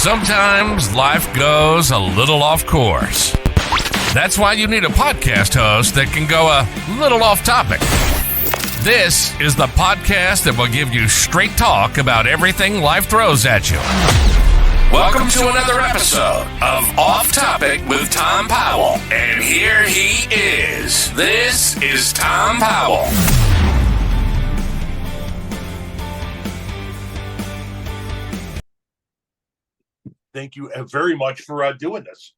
Sometimes life goes a little off course. That's why you need a podcast host that can go a little off topic. This is the podcast that will give you straight talk about everything life throws at you. Welcome to another episode of Off Topic with Tom Powell. And here he is. This is Tom Powell. Thank you very much for doing this.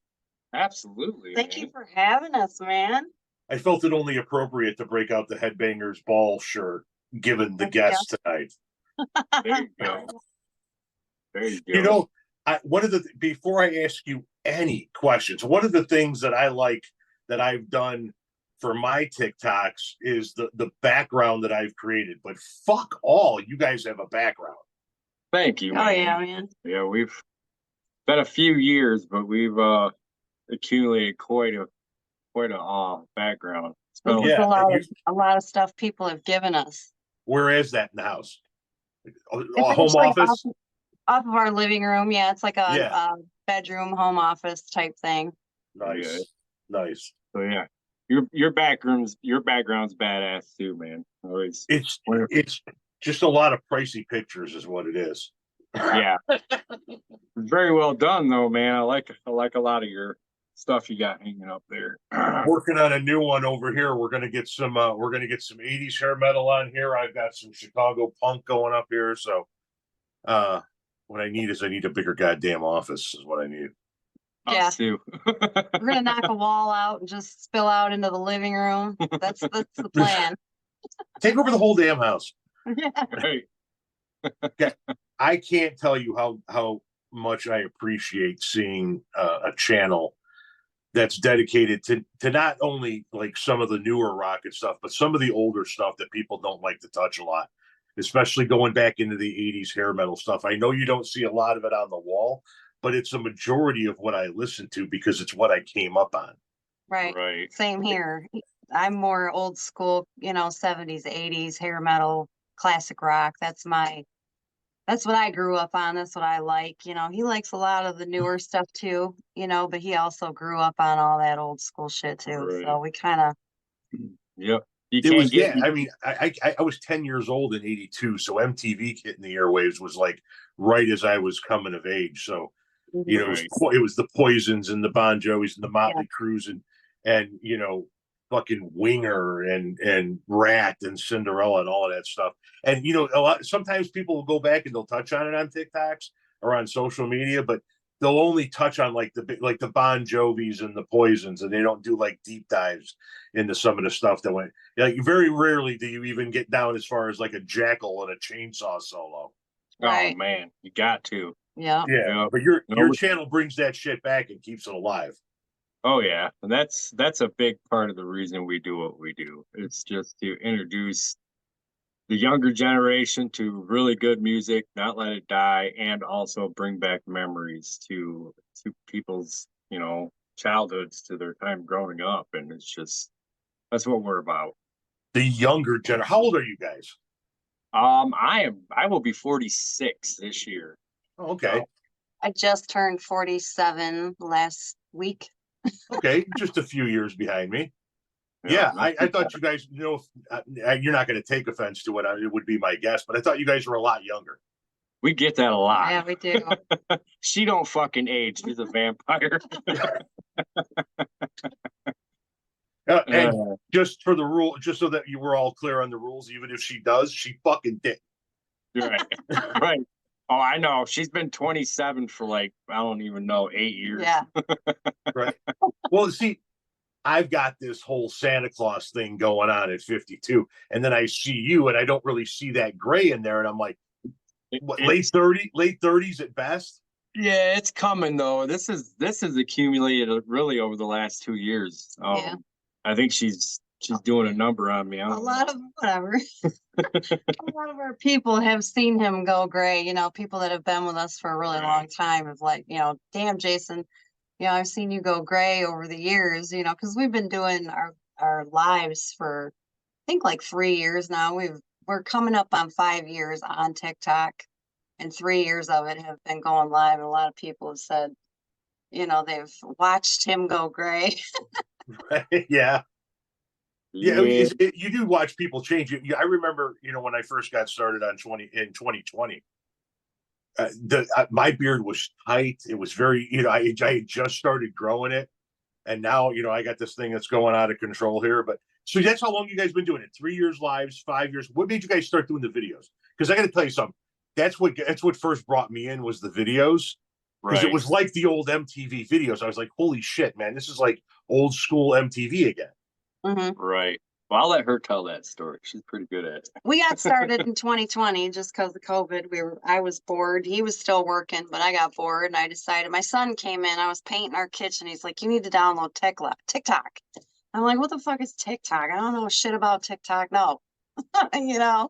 Absolutely. Thank you for having us, man. I felt it only appropriate to break out the Headbangers Ball shirt, given the guest tonight. There you go. There you go. You know, before I ask you any questions, one of the things that I like that I've done for my TikToks is the background that I've created. But fuck all, you guys have a background. Thank you. Oh yeah, man. Yeah, we've been a few years, but we've accumulated quite a background. It's been a lot of stuff people have given us. Where is that in the house? It's home office? Off of our living room. Yeah, it's like a bedroom, home office type thing. Nice. Nice. So yeah. Your background's badass too, man. It's just a lot of pricey pictures is what it is. Yeah. Very well done though, man. I like a lot of your stuff you got hanging up there. Working on a new one over here. We're gonna get some 80s hair metal on here. I've got some Chicago punk going up here. So what I need a bigger goddamn office is what I need. Yeah. Too. We're gonna knock a wall out and just spill out into the living room. That's the plan. Take over the whole damn house. Right. Okay. I can't tell you how much I appreciate seeing a channel that's dedicated to not only like some of the newer rock and stuff, but some of the older stuff that people don't like to touch a lot, especially going back into the 80s hair metal stuff. I know you don't see a lot of it on the wall, but it's a majority of what I listen to because it's what I came up on. Right. Same here. I'm more old school, 70s, 80s hair metal, classic rock. That's what I grew up on. That's what I like. He likes a lot of the newer stuff too, but he also grew up on all that old school shit too. Right. So we kind of. Yep. I mean, I was 10 years old in 82. So MTV hitting the airwaves was like right as I was coming of age. So, it was the Poisons and the Bon Jovis and the Motley Crues and fucking Winger and Rat and Cinderella and all of that stuff. And sometimes people will go back and they'll touch on it on TikToks or on social media, but they'll only touch on like the Bon Jovis and the Poisons, and they don't do like deep dives into some of the stuff that went. Like very rarely do you even get down as far as like a Jeckyl and a chainsaw solo. Right. Oh man, you got to. Yeah. But your channel brings that shit back and keeps it alive. Oh yeah, and that's a big part of the reason we do what we do. It's just to introduce the younger generation to really good music, not let it die, and also bring back memories to people's childhoods, to their time growing up, and that's what we're about. The younger generation. How old are you guys? I will be 46 this year. Oh, okay. So, I just turned 47 last week. Okay, just a few years behind me. Yeah, I thought you guys, you're not going to take offense to it. It would be my guess, but I thought you guys were a lot younger. We get that a lot. Yeah, we do. She don't fucking age. She's a vampire. And just for the rule, just so that you were all clear on the rules, even if she does, she fucking did. Right. Right. Oh, I know. She's been 27 for I don't even know, 8 years. Yeah. Right. Well, see, I've got this whole Santa Claus thing going on at 52, and then I see you, and I don't really see that gray in there, and I'm like, late 30s at best. Yeah, it's coming though. This is accumulated really over the last 2 years. I think she's doing a number on me. A lot of our people have seen him go gray. People that have been with us for a really long time have damn, Jason, I've seen you go gray over the years, because we've been doing our lives for, I think 3 years now. We're coming up on 5 years on TikTok. and 3 years of it have been going live. And a lot of people have said, you know, they've watched him go gray. Yeah. Yeah, Yeah. you do watch people change. I remember, when I first got started in 2020, my beard was tight. It was very, I had just started growing it, and now, I got this thing that's going out of control here. But so that's how long you guys been doing it? 3 years lives, 5 years. What made you guys start doing the videos? Because I got to tell you something. That's what first brought me in, was the videos. Because it was like the old MTV videos. I was like, holy shit, man, this is like old school MTV again. Mm-hmm. Right. Well, I'll let her tell that story. She's pretty good at it. We got started in 2020 just because of COVID. I was bored. He was still working, but I got bored and I decided. My son came in. I was painting our kitchen. He's like, "You need to download TikTok." I'm like, "What the fuck is TikTok? I don't know shit about TikTok." No, you know.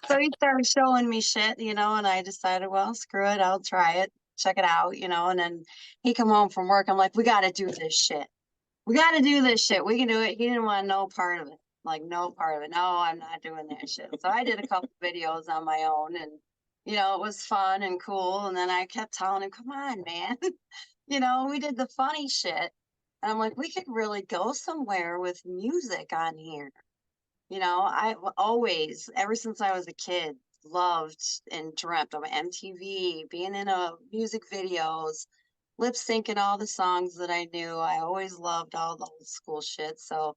So he started showing me shit, and I decided, well, screw it, I'll try it, check it out, And then he come home from work. I'm like, "We got to do this shit. We got to do this shit. We can do it." He didn't want no part of it. Like, no part of it. No, I'm not doing that shit. So I did a couple videos on my own, and it was fun and cool. And then I kept telling him, "Come on, man." We did the funny shit. And I'm like, we could really go somewhere with music on here. I always, ever since I was a kid, loved and dreamt of MTV, being in music videos, lip syncing all the songs that I knew. I always loved all the old school shit. So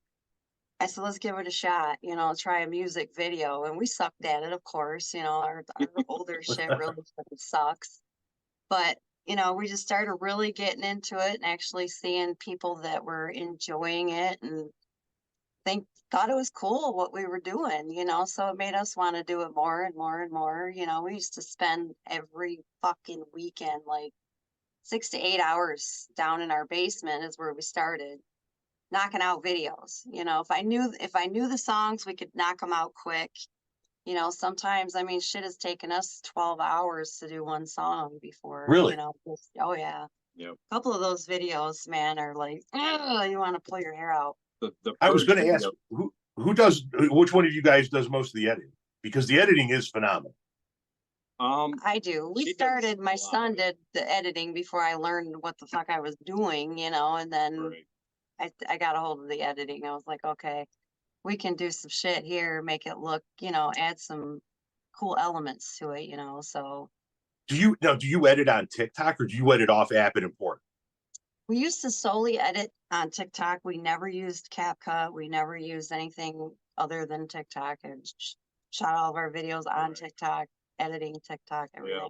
I said, let's give it a shot, try a music video. And we sucked at it, of course. Our older shit really sucks. But, we just started really getting into it and actually seeing people that were enjoying it and thought it was cool what we were doing, so it made us want to do it more and more and more. We used to spend every fucking weekend, like 6 to 8 hours down in our basement is where we started knocking out videos. If I knew the songs, we could knock them out quick. Sometimes, shit has taken us 12 hours to do one song before. Really? Oh yeah. Yep. A couple of those videos, man, are like, you want to pull your hair out. I was going to ask, which one of you guys does most of the editing? Because the editing is phenomenal. I do. My son did the editing before I learned what the fuck I was doing, and then I got a hold of the editing. I was like, okay, we can do some shit here, make it look, add some cool elements to it, so. Do you edit on TikTok, or do you edit off app and import? We used to solely edit on TikTok. We never used CapCut. We never used anything other than TikTok, and shot all of our videos on TikTok, editing TikTok, everything. Yeah.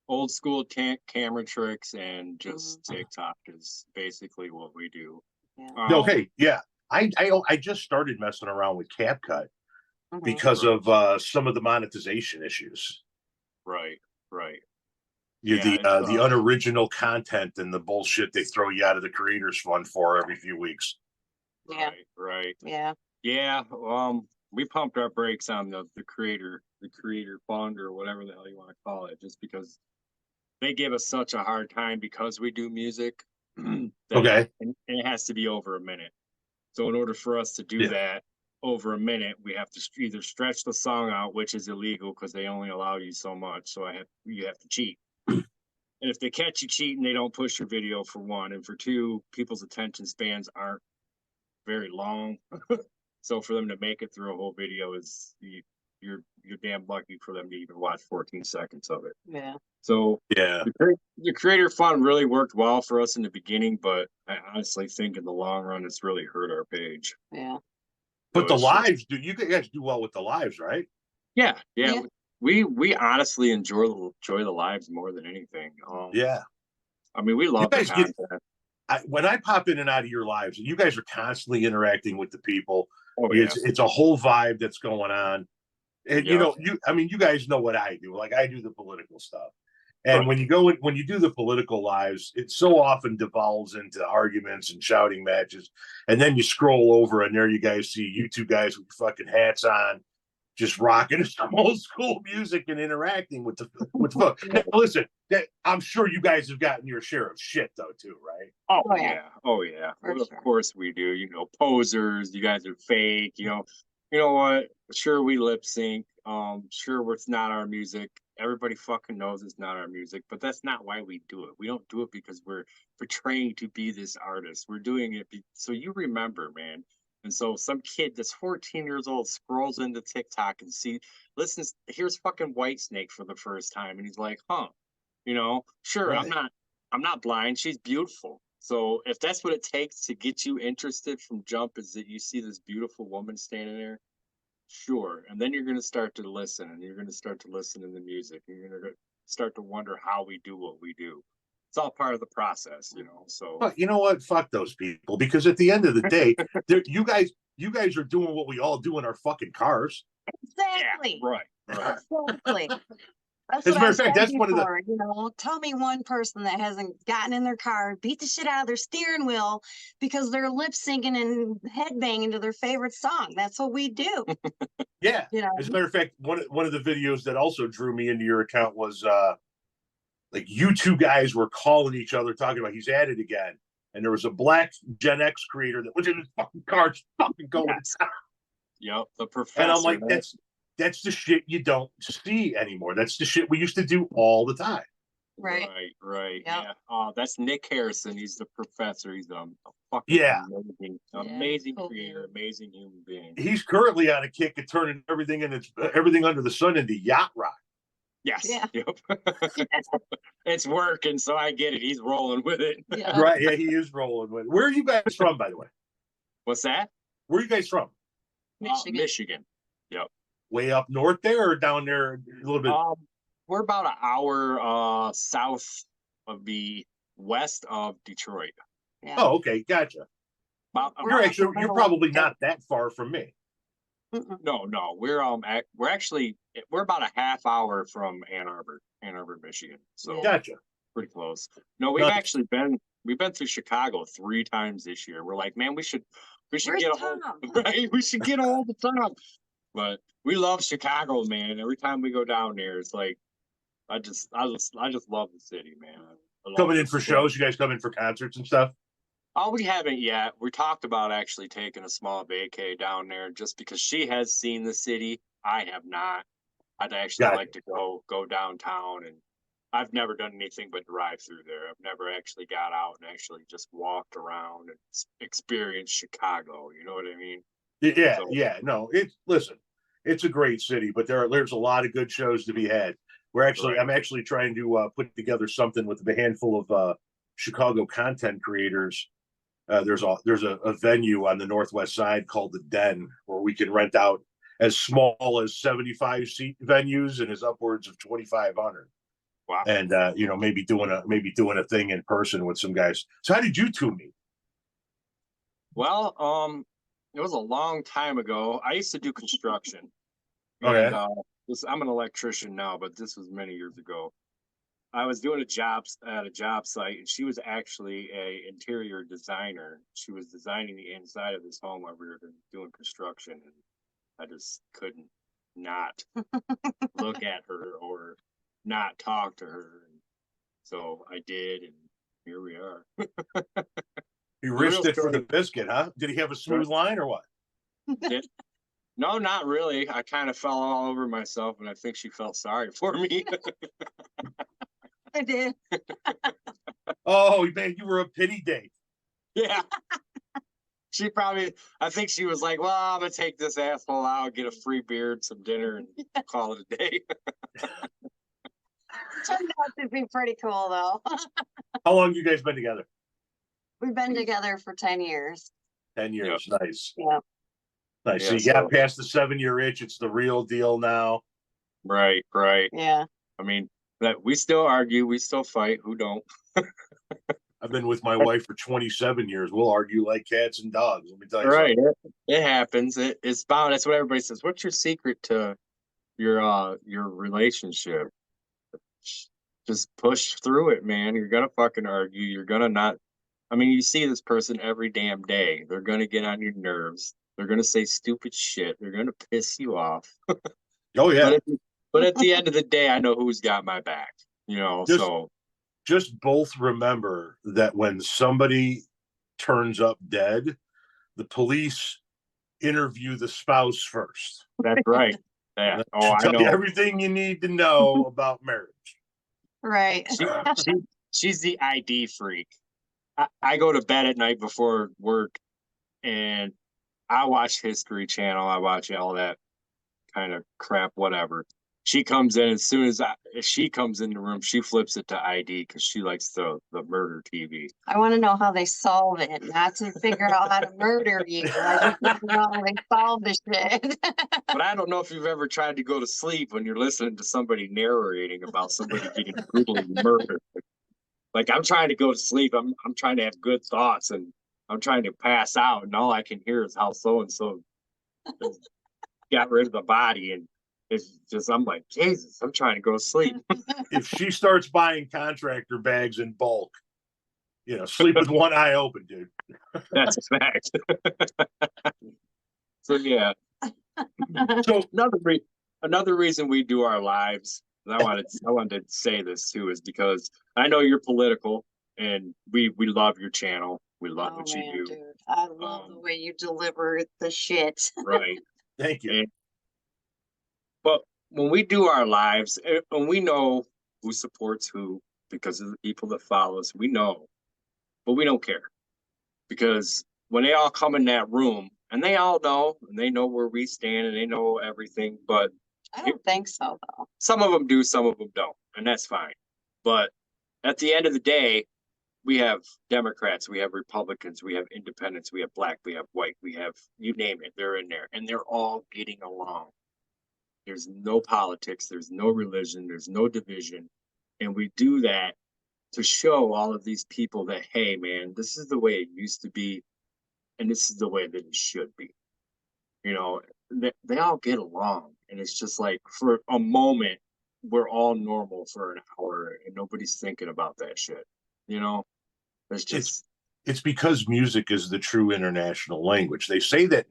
Old school camera tricks and just TikTok is basically what we do. Yeah. Okay, yeah. I just started messing around with CapCut because of some of the monetization issues. Right. The unoriginal content and the bullshit they throw you out of the creators fund for every few weeks. Yeah. Right. Yeah. Yeah. We pumped our brakes on the creator fund, or whatever the hell you want to call it, just because they give us such a hard time because we do music. Okay. And it has to be over a minute. So in order for us to do that over a minute, we have to either stretch the song out, which is illegal because they only allow you so much. So you have to cheat. And if they catch you cheating, they don't push your video, for one. And for two, people's attention spans aren't very long. So for them to make it through a whole video you're damn lucky for them to even watch 14 seconds of it. Yeah. So the creator fund really worked well for us in the beginning, but I honestly think in the long run, it's really hurt our page. Yeah. But the lives, you guys do well with the lives, right? Yeah. We honestly enjoy the lives more than anything. Yeah. We love the content. When I pop in and out of your lives, you guys are constantly interacting with the people. Oh, yeah. It's a whole vibe that's going on. And you guys know what I do. Like, I do the political stuff. And when you do the political lives, it so often devolves into arguments and shouting matches. And then you scroll over and there you guys see you two guys with fucking hats on, just rocking some old school music and interacting with the folks. Now, listen, I'm sure you guys have gotten your share of shit though too, right? Oh yeah. Of course we do. Posers, you guys are fake. You know what? Sure, we lip sync. Sure, it's not our music. Everybody fucking knows it's not our music, but that's not why we do it. We don't do it because we're portraying to be this artist. We're doing it so you remember, man. And so some kid that's 14 years old scrolls into TikTok and listens, here's fucking Whitesnake for the first time, and he's like, huh, sure, Right. I'm not blind. She's beautiful. So if that's what it takes to get you interested from jump, is that you see this beautiful woman standing there, sure. And then you're going to start to listen, and you're going to start to listen to the music. You're going to start to wonder how we do what we do. It's all part of the process, so. But you know what? Fuck those people, because at the end of the day, you guys are doing what we all do in our fucking cars. Exactly. Yeah, right. Exactly. That's As a what matter I of fact, said that's one of the. before, tell me one person that hasn't gotten in their car, beat the shit out of their steering wheel because they're lip syncing and headbanging to their favorite song. That's what we do. Yeah. As a matter of fact, one of the videos that also drew me into your account was like you two guys were calling each other, talking about he's at it again. And there was a black Gen X creator that was in his fucking car just fucking going. Yes. Yep, the professor. And I'm like, that's the shit you don't see anymore. That's the shit we used to do all the time. Right. Yep. Yeah. That's Nick Harrison. He's the professor. He's a fucking amazing creator, amazing human being. He's currently on a kick of turning everything under the sun into yacht rock. Yes. Yeah. Yep. It's working, so I get it. He's rolling with it. Yeah. Right. Yeah, he is rolling with it. Where are you guys from, by the way? What's that? Where are you guys from? Michigan. Yep. Way up north there or down there a little bit? We're about an hour south of the west of Detroit. Yeah. Oh, okay, gotcha. You're probably not that far from me. No, we're about a half hour from Ann Arbor, Michigan. So gotcha. Pretty close. No, we've been through Chicago 3 times this year. We're like, man, we should get a hold, right? We should get a hold of Tom. But we love Chicago, man. Every time we go down there, it's like I just love the city, man. Coming in for shows, you guys come in for concerts and stuff? Oh, we haven't yet. We talked about actually taking a small vacay down there just because she has seen the city. I have not. I'd actually like to go downtown, and I've never done anything but drive through there. I've never actually got out and actually just walked around and experienced Chicago. You know what I mean? Yeah, yeah. No, it's a great city, but there's a lot of good shows to be had. I'm actually trying to put together something with a handful of Chicago content creators. There's a venue on the northwest side called the Den where we can rent out as small as 75 seat venues and as upwards of 2,500. Wow. And maybe doing a thing in person with some guys. So how did you two meet? Well, it was a long time ago. I used to do construction. Okay. And, I'm an electrician now, but this was many years ago. I was doing a job at a job site, and she was actually an interior designer. She was designing the inside of this home while we were doing construction, and I just couldn't not look at her or not talk to her. And so I did, and here we are. He risked it for the biscuit, huh? Did he have a smooth line or what? No, not really. I kind of fell all over myself, and I think she felt sorry for me. I did. Oh, man, you were a pity date. Yeah. I think she was like, well, I'm going to take this asshole out, get a free beer and some dinner, and call it a day. Turned out to be pretty cool, though. How long have you guys been together? We've been together for 10 years. 10 years. Yep. Nice. Yeah. Nice. Yeah, so you got past the 7-year itch. It's the real deal now. Right. Yeah. I mean, we still argue. We still fight. Who don't? I've been with my wife for 27 years. We'll argue like cats and dogs. Let me tell you. Right. It happens. It's bound. That's what everybody says. What's your secret to your relationship? Just push through it, man. You're gonna fucking argue. You're gonna not. I mean, you see this person every damn day. They're gonna get on your nerves. They're gonna say stupid shit. They're gonna piss you off. Oh yeah. But at the end of the day, I know who's got my back. Just both remember that when somebody turns up dead, the police interview the spouse first. That's right. Yeah. That Oh, should I tell you know. everything you need to know about marriage. Right. She's the ID freak. I go to bed at night before work, and I watch History Channel. I watch all that kind of crap, whatever. She comes in as soon as she comes in the room, she flips it to ID because she likes the murder TV. I want to know how they solve it, not to figure out how to murder you. I just want to know how they solve the shit. But I don't know if you've ever tried to go to sleep when you're listening to somebody narrating about somebody getting brutally murdered. Like, I'm trying to go to sleep. I'm trying to have good thoughts, and I'm trying to pass out, and all I can hear is how so and so got rid of the body, and it's just, I'm like, Jesus, I'm trying to go to sleep. If she starts buying contractor bags in bulk, sleep with one eye open, dude. That's a fact. So yeah. So Another reason we do our lives, and I wanted to say this too, is because I know you're political, and we love your channel. We love what you do. Dude, I love the way you deliver the shit. Right. thank you. But when we do our lives, and we know who supports who because of the people that follow us, we know, but we don't care, because when they all come in that room, and they all know, and they know where we stand, and they know everything, but I don't think so, though. some of them do, some of them don't, and that's fine. But at the end of the day, we have Democrats, we have Republicans, we have independents, we have black, we have white, we have, you name it, they're in there, and they're all getting along. There's no politics, there's no religion, there's no division. And we do that to show all of these people that, hey, man, this is the way it used to be, and this is the way that it should be. They all get along, and it's just like, for a moment, we're all normal for an hour, and nobody's thinking about that shit. It's just, it's because music is the true international language. They say that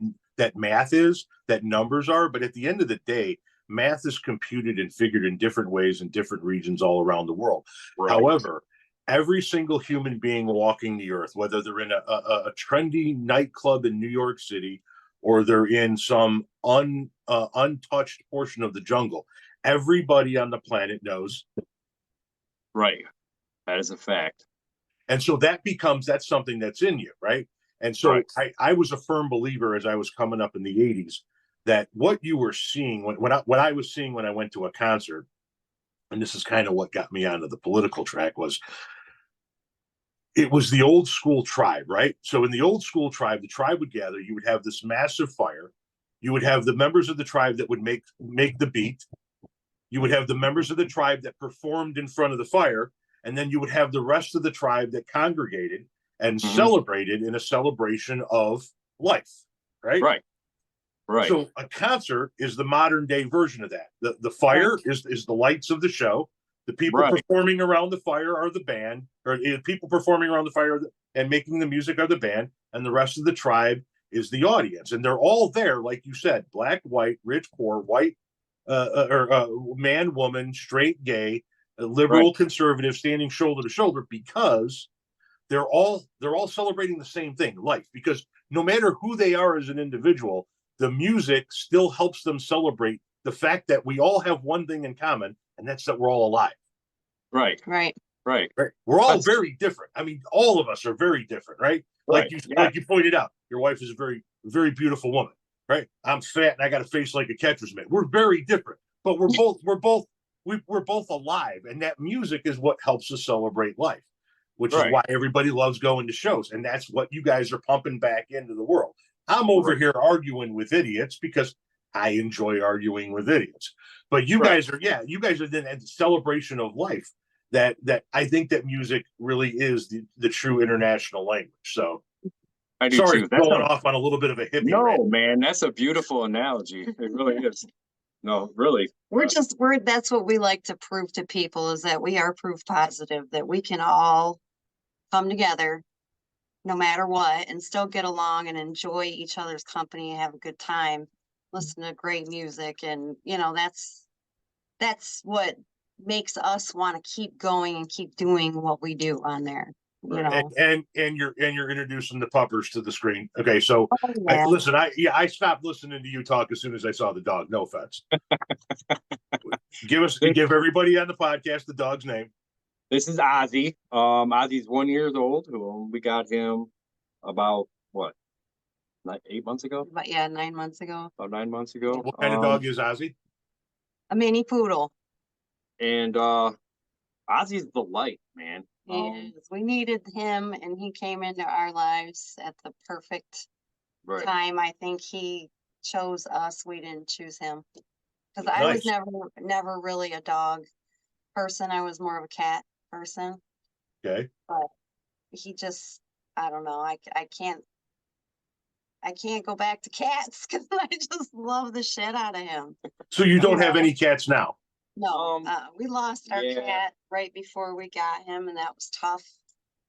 math is, that numbers are, but at the end of the day, math is computed and figured in different ways in different regions all around the world. right. However, every single human being walking the earth, whether they're in a trendy nightclub in New York City or they're in some untouched portion of the jungle, everybody on the planet knows. Right. That is a fact. And so that's something that's in you, right? And so Right. I was a firm believer as I was coming up in the 80s that what you were seeing, what I was seeing when I went to a concert, and this is kind of what got me onto the political track, it was the old school tribe, right? So in the old school tribe, the tribe would gather, you would have this massive fire, you would have the members of the tribe that would make the beat, you would have the members of the tribe that performed in front of the fire, and then you would have the rest of the tribe that congregated and celebrated in a celebration of life, right? Right. So a concert is the modern day version of that. The fire is the lights of the show. The people performing around the fire are the band, or people performing around the fire and making the music are the band, and the rest of the tribe is the audience. And they're all there, like you said, black, white, rich, poor, white, man, woman, straight, gay, liberal, conservative, standing shoulder to shoulder, because they're all celebrating the same thing, life. Because no matter who they are as an individual, the music still helps them celebrate the fact that we all have one thing in common, and that's that we're all alive. Right. We're all very different. I mean, all of us are very different, right? Like you pointed out, your wife is a very, very beautiful woman, right? I'm fat and I got a face like a catcher's mitt. We're very different, but we're both alive, and that music is what helps us celebrate life, which is why everybody loves going to shows, and that's what you guys are pumping back into the world. I'm over here arguing with idiots because I enjoy arguing with idiots, but you guys are then at the celebration of life. That I think that music really is the true international language. So I do sorry too. for going off on a little bit of a hippie. No, rant. man, that's a beautiful analogy. It really is. No, really. That's what we like to prove to people, is that we are proof positive that we can all come together no matter what and still get along and enjoy each other's company and have a good time, listen to great music. And, that's what makes us want to keep going and keep doing what we do on there. you Right. know. And you're introducing the puppers to the screen. Okay, so Oh, yeah. I stopped listening to you talk as soon as I saw the dog. No offense. Give everybody on the podcast the dog's name. This is Ozzy. Ozzy's 1 year old. We got him about what, like 8 months ago? But yeah, 9 months ago. About 9 months ago. What kind of dog is Ozzy? A mini poodle. And Ozzy's the light, man. Yes, we needed him, and he came into our lives at the perfect Right. time. I think he chose us. We didn't choose him. Because I was Nice. never really a dog person. I was more of a cat person. Okay. But he just, I don't know. I can't go back to cats because I just love the shit out of him. So you don't have Yeah. any cats now? No, we lost our yeah. cat right before we got him, and that was tough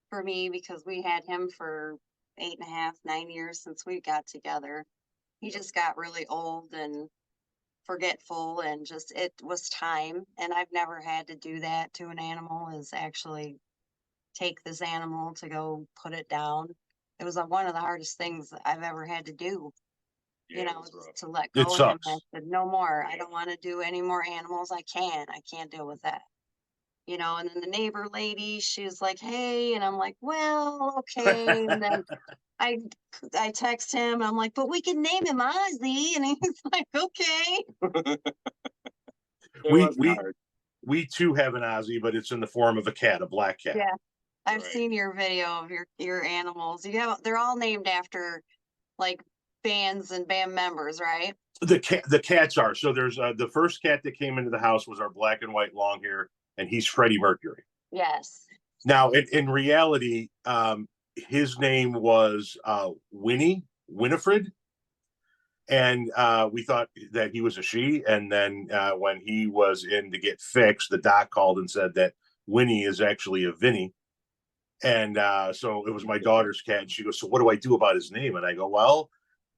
for me because we had him for 8.5, 9 years since we got together. He just got really old and forgetful, and just it was time. And I've never had to do that to an animal, is actually take this animal to go put it down. It was one of the hardest things I've ever had to do. Yeah, You it know, was rough. to let It go of him. sucks. I said, no more. I don't want to do any more animals. I can't deal with that. You know, and then the neighbor lady, she's like, hey, and I'm like, well, okay. And then I text him, I'm like, but we can name him Ozzy. And he's like, okay. It We was we hard. we too have an Ozzy, but it's in the form of a cat, a black cat. Yeah. I've Right. seen your video of your animals. They're all named after like bands and band members, right? The cats are. So there's the first cat that came into the house was our black and white long hair, and he's Freddie Mercury. Yes. Now, in reality, his name was Winifred, and we thought that he was a she. And then when he was in to get fixed, the doc called and said that Winnie is actually a Vinny. And so it was my daughter's cat, and she goes, so what do I do about his name? And I go, well,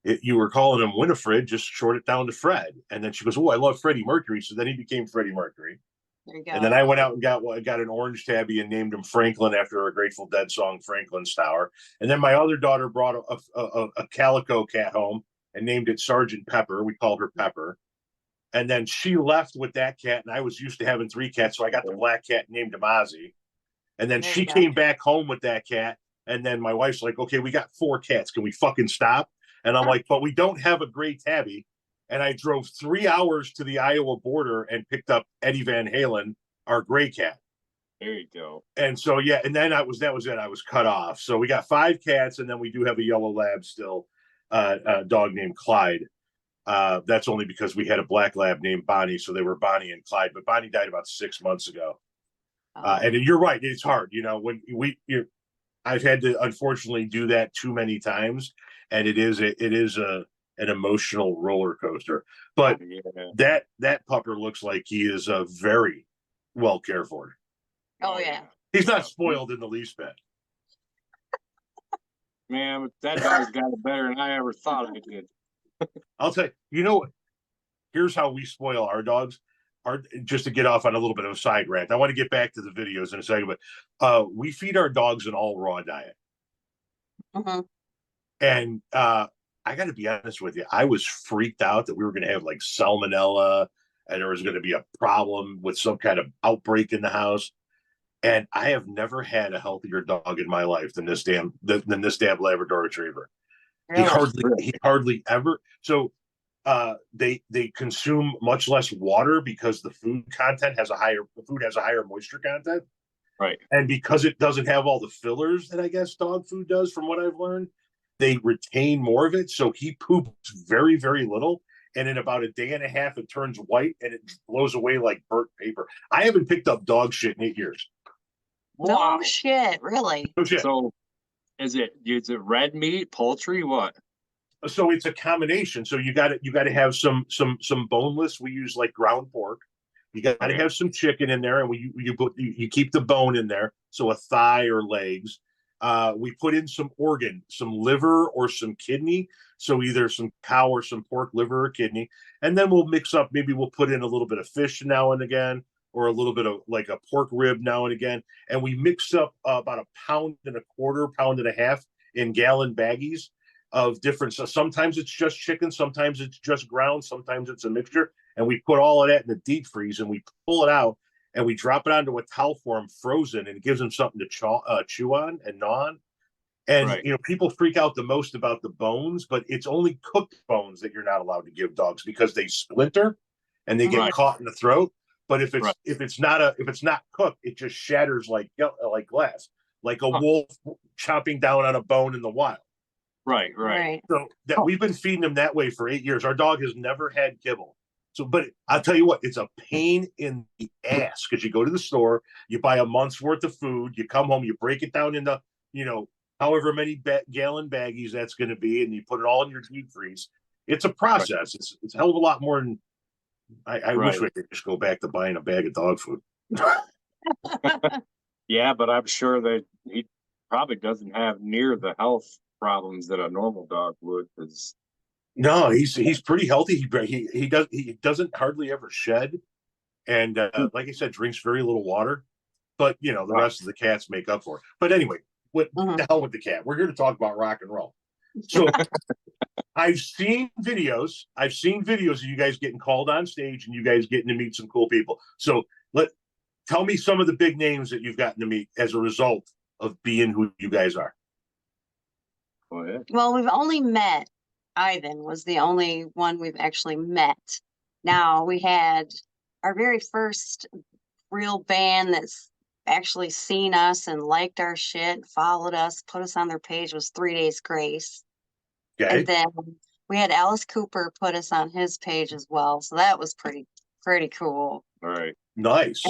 you were calling him Winifred, just short it down to Fred. And then she goes, oh, I love Freddie Mercury. So then he became Freddie Mercury. There you go. And then I went out and got an orange tabby and named him Franklin after a Grateful Dead song, Franklin's Tower. And then my other daughter brought a calico cat home and named it Sergeant Pepper. We called her Pepper. And then she left with that cat, and I was used to having 3 cats, so I got the black cat and named him Ozzy. And then There she you go. came back home with that cat, and then my wife's like, okay, we got 4 cats. Can we fucking stop? And I'm like, but we don't have a gray tabby. And I drove 3 hours to the Iowa border and picked up Eddie Van Halen, our gray cat. There you go. And so, yeah, and then that was it. I was cut off. So we got 5 cats, and then we do have a yellow lab still, a dog named Clyde. That's only because we had a black lab named Bonnie, so they were Bonnie and Clyde. But Bonnie died about 6 months ago. And you're right, it's hard. You know, when I've had to unfortunately do that too many times, and it is an emotional roller coaster. But Yeah. that pupper looks like he is very well cared for. Oh yeah. He's not spoiled in the least bit. Man, but that dog's got it better than I ever thought I did. I'll tell you, you know, here's how we spoil our dogs. Just to get off on a little bit of a side rant, I want to get back to the videos in a second, but we feed our dogs an all raw diet. Mhm. And I got to be honest with you, I was freaked out that we were going to have like salmonella and there was going to be a problem with some kind of outbreak in the house. And I have never had a healthier dog in my life than this damn Labrador Retriever. Really? He hardly ever. So they consume much less water because the food has a higher moisture content. Right. And because it doesn't have all the fillers that I guess dog food does, from what I've learned, they retain more of it. So he poops very, very little. And in about a day and a half, it turns white and it blows away like burnt paper. I haven't picked up dog shit in 8 years. Wow. No shit, really? No shit. So is it red meat, poultry, what? So it's a combination. So you got to have some boneless. We use like ground pork. You got to have some chicken in there, and you keep the bone in there. So a thigh or legs. We put in some organ, some liver or some kidney. So either some cow or some pork liver or kidney, and then we'll mix up. Maybe we'll put in a little bit of fish now and again. or a little bit of like a pork rib now and again, and we mix up about a pound and a quarter, pound and a half in gallon baggies of different. So sometimes it's just chicken, sometimes it's just ground, sometimes it's a mixture, and we put all of that in the deep freeze and we pull it out and we drop it onto a towel form frozen, and it gives them something to chew on and gnaw on. And Right. you know, people freak out the most about the bones, but it's only cooked bones that you're not allowed to give dogs because they splinter and they get Right. caught in the throat. But if it's Right. if it's not cooked, it just shatters like glass, like a wolf chopping down on a bone in the wild. Right. Right. So that we've been feeding them that way for 8 years. Our dog has never had kibble. So, but I'll tell you what, it's a pain in the ass because you go to the store, you buy a month's worth of food, you come home, you break it down into, you know, however many gallon baggies that's going to be, and you put it all in your deep freeze. It's a process. It's a hell of a lot more than I wish we could just go back to buying a bag of dog food. Yeah, but I'm sure that he probably doesn't have near the health problems that a normal dog would. Because No, he's pretty healthy. He doesn't hardly ever shed, and like I said, drinks very little water. But you know, the rest of the cats make up for it. But anyway, what the hell with the cat? We're here to talk about rock and roll. So I've seen videos of you guys getting called on stage and you guys getting to meet some cool people. So tell me some of the big names that you've gotten to meet as a result of being who you guys are. Go ahead. Well, we've only met. Ivan was the only one we've actually met. Now we had our very first real band that's actually seen us and liked our shit, followed us, put us on their page was 3 Days Grace. Okay. And then we had Alice Cooper put us on his page as well. So that was pretty cool. All right. Nice.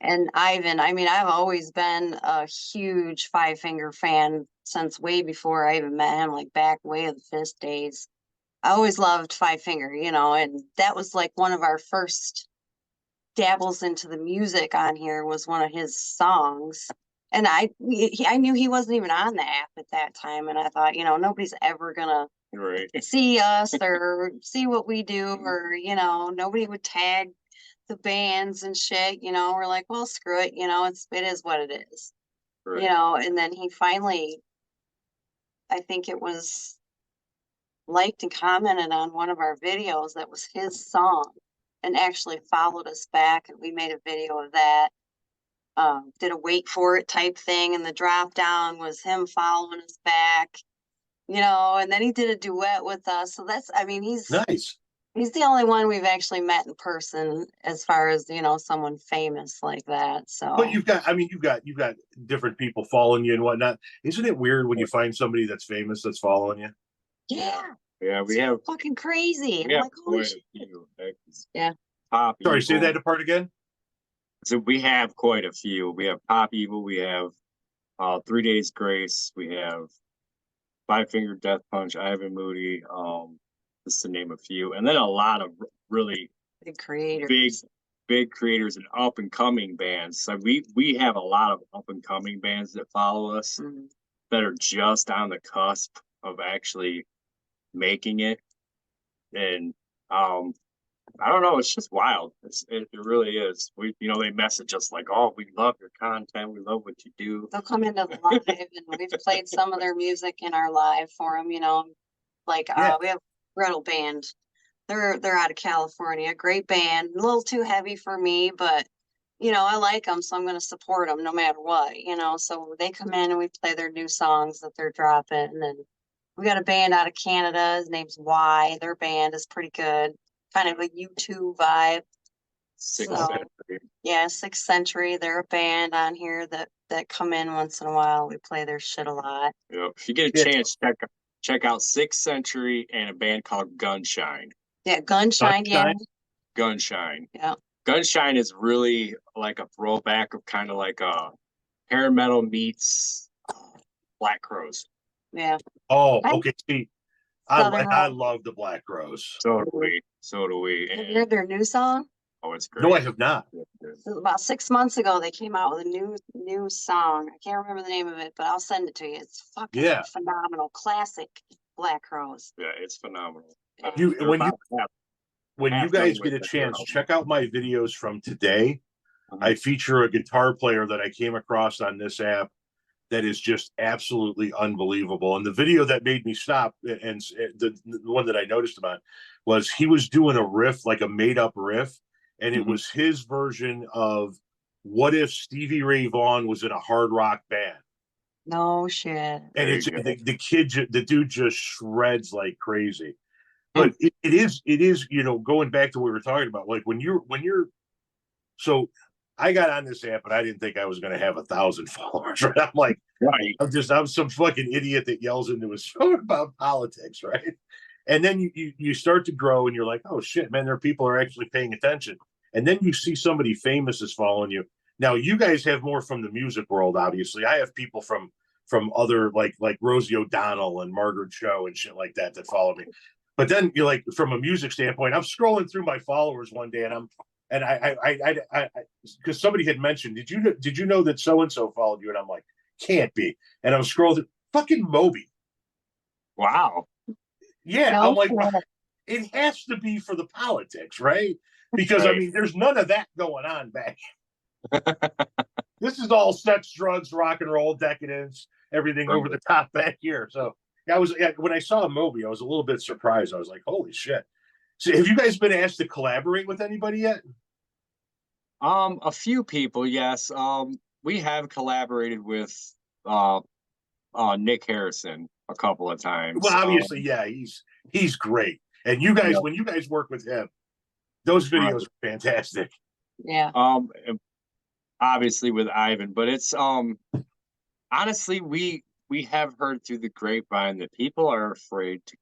And Ivan, I mean, I've always been a huge Five Finger fan since way before I even met him, like back way of the Fist days. I always loved Five Finger, you know, and that was like one of our first dabbles into the music on here was one of his songs. And I knew he wasn't even on the app at that time. And I thought, you know, nobody's ever gonna see us or see what we do, or, you know, nobody would tag the bands and shit, you know. We're like, well, screw it, you know, it is what it is. Right. You know. And then he finally, I think it was, liked and commented on one of our videos that was his song and actually followed us back, and we made a video of that. Did a wait for it type thing, and the drop down was him following us back, you know. And then he did a duet with us. So that's, I mean, he's nice. He's the only one we've actually met in person as far as, you know, someone famous like that. So, But you've got different people following you and whatnot. Isn't it weird when you find somebody that's famous that's following you? yeah, Yeah, we have fucking crazy. we I'm have like, holy quite shit. a few. Yeah. Pop Sorry, say Evil. that part again. So we have quite a few. We have Pop Evil. We have 3 Days Grace. We have Five Finger Death Punch. Ivan Moody. Just to name a few, and then a lot of really Big creators. big creators and up and coming bands. So we have a lot of up and coming bands that follow us that are just on the cusp of actually making it. And I don't know, it's just wild. It really is. They message us like, "Oh, we love your content. We love what you do." They'll come into the live, and we've played some of their music in our live for them. You know, like we have Gretel Band. They're out of California. Great band. A little too heavy for me, but you know, I like them, so I'm going to support them no matter what. You know, so they come in and we play their new songs that they're dropping. And we got a band out of Canada. His name's Y. Their band is pretty good. Kind of a U2 vibe. Sixth Century. Yeah, Sixth Century. They're a band on here that come in once in a while. We play their shit a lot. Yep. If you get a chance, check out Sixth Century and a band called Gunshine. Yeah, Gunshine. Yeah. Gunshine. Yeah. Gunshine is really like a throwback of kind of like a hair metal meets Black Crows. Yeah. Oh, okay. See, I love the Black Crows. So do we. Have you heard their new song? Oh, it's great. No, I have not. About 6 months ago, they came out with a new song. I can't remember the name of it, but I'll send it to you. It's fucking phenomenal. Classic Black Crows. Yeah, it's phenomenal. When you guys get a chance, check out my videos from today. I feature a guitar player that I came across on this app that is just absolutely unbelievable. And the video that made me stop, and the one that I noticed about, was he was doing a riff, like a made up riff, and it was his version of what if Stevie Ray Vaughan was in a hard rock band. No shit. And it's the dude just shreds like crazy. But it is, going back to what we were talking about, like when you're so I got on this app and I didn't think I was going to have 1,000 followers, right? I'm like, Right. I'm some fucking idiot that yells into his phone about politics, right? And then you start to grow and you're like, oh shit, man, there are people who are actually paying attention. And then you see somebody famous is following you. Now you guys have more from the music world, obviously. I have people from other like Rosie O'Donnell and Margaret Cho and shit like that follow me. But then you're like, from a music standpoint, I'm scrolling through my followers one day and I because somebody had mentioned, did you know that so and so followed you? And I'm like, can't be. And I'm scrolling, fucking Moby. Wow. Yeah, I'm like, it has to be for the politics, right? Because I mean, there's none of that going on back. This is all sex, drugs, rock and roll, decadence, everything over the top back here. So when I saw Moby, I was a little bit surprised. I was like, holy shit. So have you guys been asked to collaborate with anybody yet? A few people, yes. We have collaborated with Nick Harrison a couple of times. Well, obviously, yeah, he's great. And you guys, when you guys work with him, those videos are fantastic. Yeah. Obviously with Ivan, but it's honestly we have heard through the grapevine that people are afraid to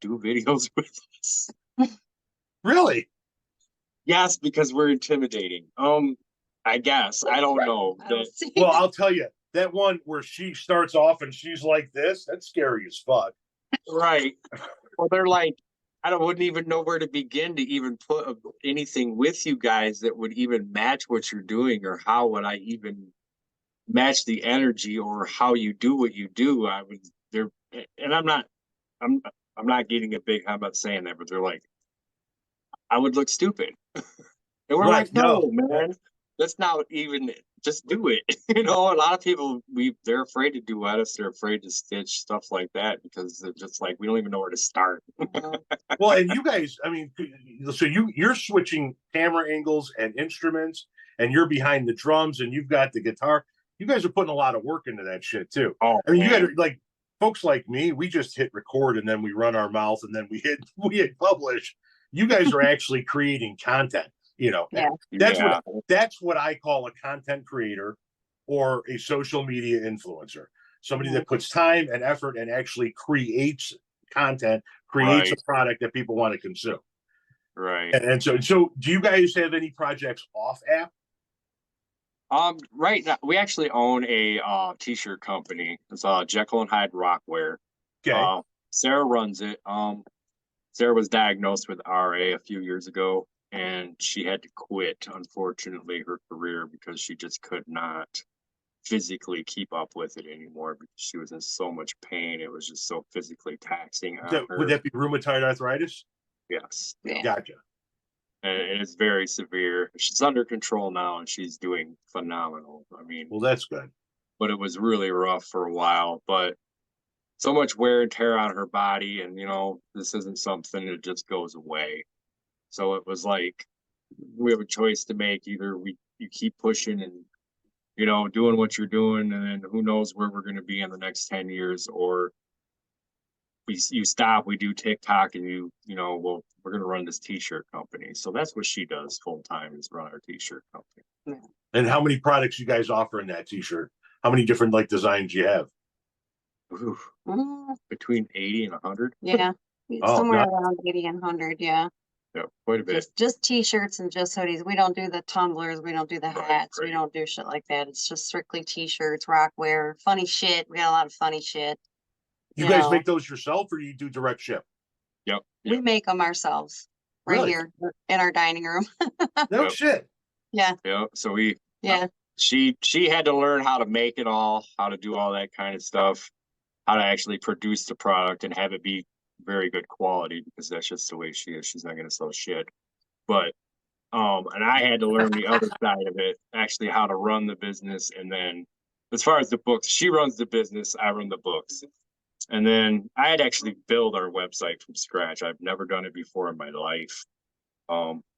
do videos with us. Really? Yes, because we're intimidating. I guess. I don't know. Well, I'll tell you, that one where she starts off and she's like this, that's scary as fuck. Right. Well, they're like, wouldn't even know where to begin to even put anything with you guys that would even match what you're doing, or how would I even match the energy or how you do what you do. And I'm not getting a big, I'm not saying that, but they're like, I would look stupid. And we're like, no, man, let's not even just do it. A lot of people, they're afraid to do edits. They're afraid to stitch stuff like that because they're just like, we don't even know where to start. Well, and you guys, I mean, so you're switching camera angles and instruments, and you're behind the drums, and you've got the guitar. You guys are putting a lot of work into that shit too. Oh, I mean, you got to, like, folks like me, we just hit record and then we run our mouth and then we hit publish. You guys are actually creating content. That's what I call a content creator or a social media influencer. Somebody that puts time and effort and actually creates content, creates a product that people want to consume. Right. And so do you guys have any projects off app? Right now we actually own a t-shirt company. It's Jeckyl and Hyde Rockwear. Okay. Sarah runs it. Sarah was diagnosed with RA a few years ago, and she had to quit, unfortunately, her career because she just could not physically keep up with it anymore because she was in so much pain. It was just so physically taxing on her. Would that be rheumatoid arthritis? Yes. Yeah. Gotcha. And it's very severe. She's under control now, and she's doing phenomenal. I mean, well, that's good. But it was really rough for a while. But so much wear and tear on her body, and this isn't something that just goes away. So it was like we have a choice to make. Either you keep pushing and doing what you're doing, and then who knows where we're going to be in the next 10 years, or you stop, we do TikTok, and we're going to run this t-shirt company. So that's what she does full time, is run our t-shirt company. And how many products you guys offer in that t-shirt? How many different designs you have? Between 80 and 100. Yeah. Somewhere around 80 and 100. Yeah. Yeah, quite a bit. Just t-shirts and just hoodies. We don't do the tumblers. We don't do the hats. Right. We don't do shit like that. It's just strictly t-shirts, rockwear, funny shit. We got a lot of funny shit. You guys make those yourself, or do you do direct ship? Yep. We make them ourselves here in our dining room. No shit. Yeah. Yeah. So she had to learn how to make it all, how to do all that kind of stuff, how to actually produce the product and have it be very good quality, because that's just the way she is. She's not going to sell shit. But And I had to learn the other side of it, actually how to run the business. And then as far as the books, she runs the business, I run the books. And then I had actually built our website from scratch. I've never done it before in my life.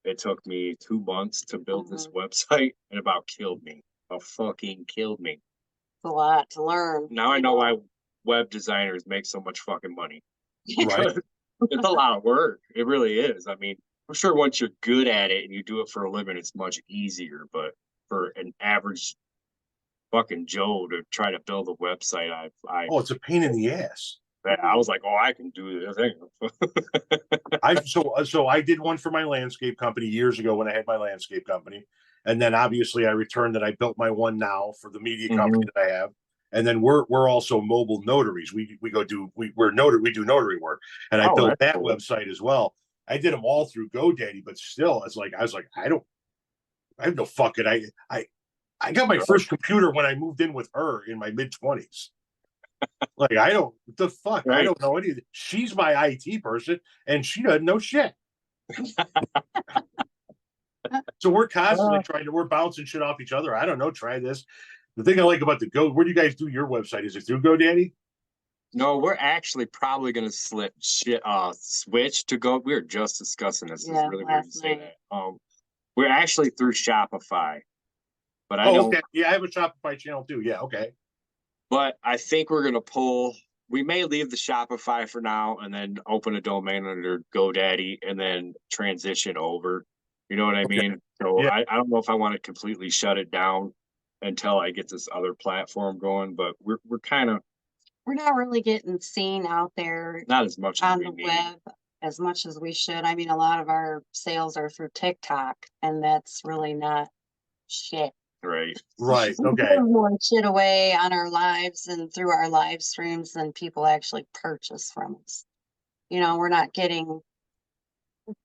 It took me 2 months to build this website and about killed me. Fucking killed me. It's a lot to learn. Now I know why web designers make so much fucking money. Right. It's a lot of work. It really is. I mean, I'm sure once you're good at it and you do it for a living, it's much easier. But for an average fucking Joe to try to build a website, Oh, it's a pain in the ass. I was like, oh, I can do this. So I did one for my landscape company years ago when I had my landscape company, and then obviously I returned and I built my one now for the media company that I have. And then we're also mobile notaries. We do notary work, and I built that website as well. I did them all through GoDaddy, but still, I was like, I have no fucking I got my first computer when I moved in with her in my mid-20s. Like, what the fuck? Right. I don't know anything. She's my IT person, and she doesn't know shit. So we're constantly we're bouncing shit off each other. I don't know. Try this. The thing I like about where do you guys do your website? Is it through GoDaddy? No, we're actually probably going to switch to Go. We were just discussing this. It's really weird to say that. We're actually through Shopify. But I don't. Okay. Yeah, I have a Shopify channel too. Yeah, okay. But I think we're gonna we may leave the Shopify for now and then open a domain under GoDaddy and then transition over. You know what I mean? So yeah. I don't know if I want to completely shut it down until I get this other platform going, but we're not really getting seen out there. Not as much on the web as much as we should. I mean, a lot of our sales are through TikTok, and that's really not shit. Right. Okay. We give more shit away on our lives and through our live streams than people actually purchase from us. You know, we're not getting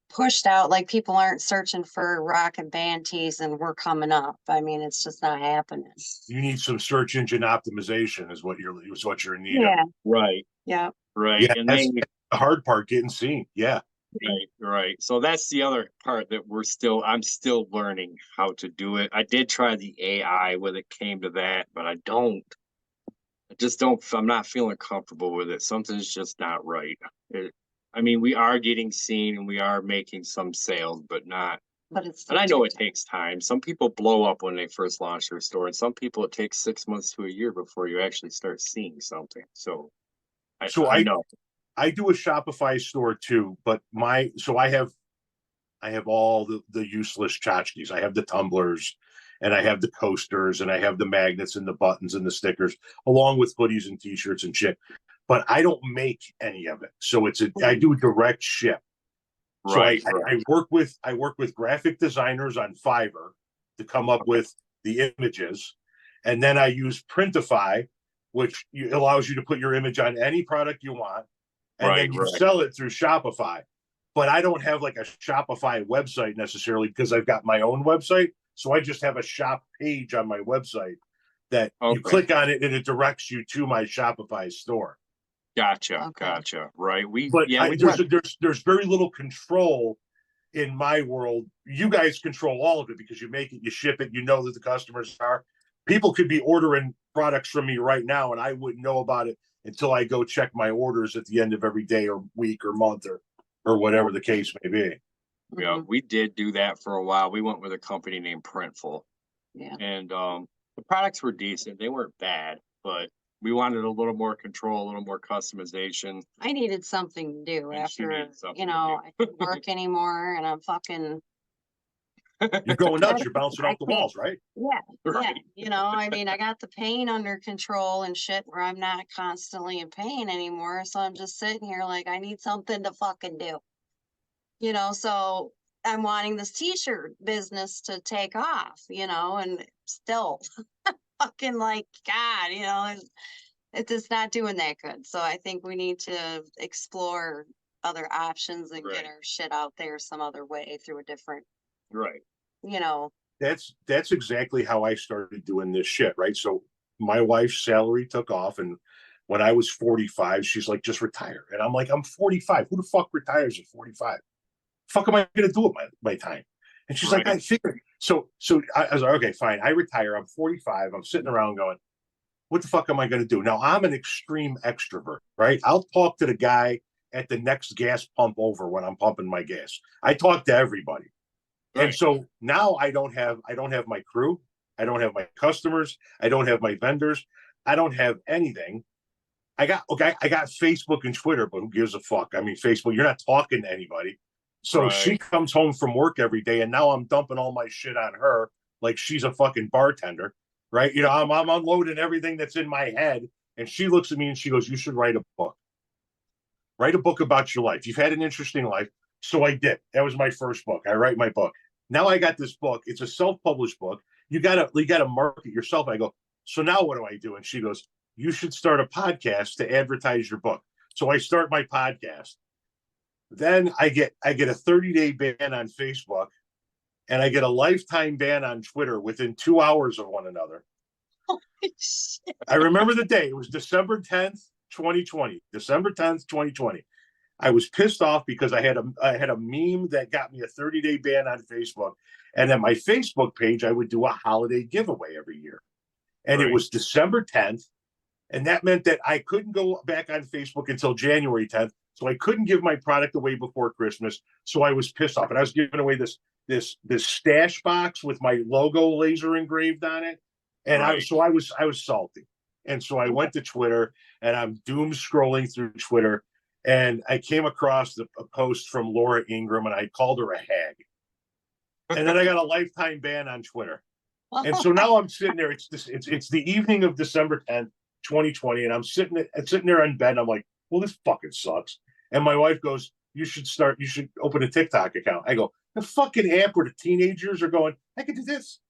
pushed out, like people aren't searching for rock and band tees and we're coming up. I mean, it's just not happening. You need some search engine optimization is what you're in need of. Right. Yeah. Right. Yeah, and that's the hard part, getting seen. Yeah. Right. So that's the other part that I'm still learning how to do it. I did try the AI when it came to that, but I'm not feeling comfortable with it. Something's just not right. I mean, we are getting seen and we are making some sales, but not. And I know it takes time. Some people blow up when they first launch their store, and some people it takes 6 months to a year before you actually start seeing something. So I know. I do a Shopify store too, but I have all the useless tchotchkes. I have the tumblers and I have the coasters and I have the magnets and the buttons and the stickers along with hoodies and t-shirts and shit, but I don't make any of it. So I do direct ship. Right. So I work with graphic designers on Fiverr to come up with the images. And then I use Printify, which allows you to put your image on any product you want. And then you sell it through Shopify. But I don't have like a Shopify website necessarily because I've got my own website. So I just have a shop page on my website that you click on it and it directs you to my Shopify store. Gotcha. Right. There's very little control in my world. You guys control all of it because you make it, you ship it, you know that the customers are. People could be ordering products from me right now and I wouldn't know about it until I go check my orders at the end of every day or week or month or whatever the case may be. Yeah, we did do that for a while. We went with a company named Printful. Yeah. And the products were decent. They weren't bad, but we wanted a little more control, a little more customization. I needed something to do after, I couldn't work anymore and I'm fucking. You're going nuts. You're bouncing off the walls, right? Yeah. Right. Yeah. I mean, I got the pain under control and shit where I'm not constantly in pain anymore. So I'm just sitting here like, I need something to fucking do. So I'm wanting this t-shirt business to take off, and still fucking like, God, it's just not doing that good. So I think we need to explore other options and get our shit out there some other way through a different. Right. That's exactly how I started doing this shit. Right. So my wife's salary took off. And when I was 45, she's like, just retire. And I'm like, I'm 45. Who the fuck retires at 45? Fuck am I going to do with my time? And she's like, I figured. So I was like, okay, fine. I retire. I'm 45. I'm sitting around going, what the fuck am I going to do? Now, I'm an extreme extrovert, right? I'll talk to the guy at the next gas pump over when I'm pumping my gas. I talk to everybody. Right. And so now I don't have my crew. I don't have my customers. I don't have my vendors. I don't have anything. I got Facebook and Twitter, but who gives a fuck? I mean, Facebook, you're not talking to anybody. So she comes home from work every day, and now I'm dumping all my shit on her like she's a fucking bartender, right? You know, I'm unloading everything that's in my head, and she looks at me and she goes, "You should write a book. Write a book about your life. You've had an interesting life." So I did. That was my first book. I write my book. Now I got this book. It's a self-published book. You gotta market yourself. I go, so now what do I do? And she goes, you should start a podcast to advertise your book. So I start my podcast. Then I get a 30-day ban on Facebook, and I get a lifetime ban on Twitter within 2 hours of one another. Holy shit. I remember the day. It was December 10th, 2020. December 10th, 2020. I was pissed off because I had a meme that got me a 30-day ban on Facebook. And at my Facebook page, I would do a holiday giveaway every year. And It was December 10th. And that meant that I couldn't go back on Facebook until January 10th. So I couldn't give my product away before Christmas. So I was pissed off. And I was giving away this stash box with my logo laser engraved on it. And I was salty. And so I went to Twitter, and I'm doom scrolling through Twitter. And I came across a post from Laura Ingraham, and I called her a hag. And then I got a lifetime ban on Twitter. And so now I'm sitting there. It's the evening of December 10th, 2020, and I'm sitting there in bed. And I'm like, well, this fucking sucks. And my wife goes, you should open a TikTok account. I go, the fucking app where the teenagers are going, I can do this.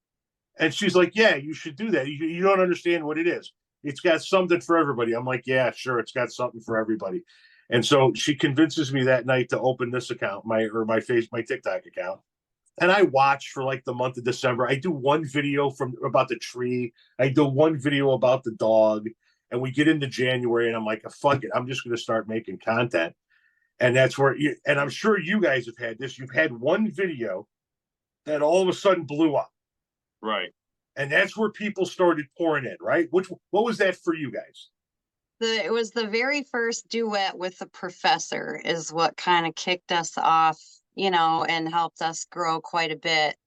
And she's like, yeah, you should do that. You don't understand what it is. It's got something for everybody. I'm like, yeah, sure. It's got something for everybody. And so she convinces me that night to open this account, my TikTok account. And I watch for like the month of December. I do one video about the tree. I do one video about the dog. And we get into January, and I'm like, fuck it. I'm just going to start making content. And that's where, and I'm sure you guys have had this. You've had one video that all of a sudden blew up. Right. And that's where people started pouring in, right? What was that for you guys? It was the very first duet with the professor is what kind of kicked us off, and helped us grow quite a bit.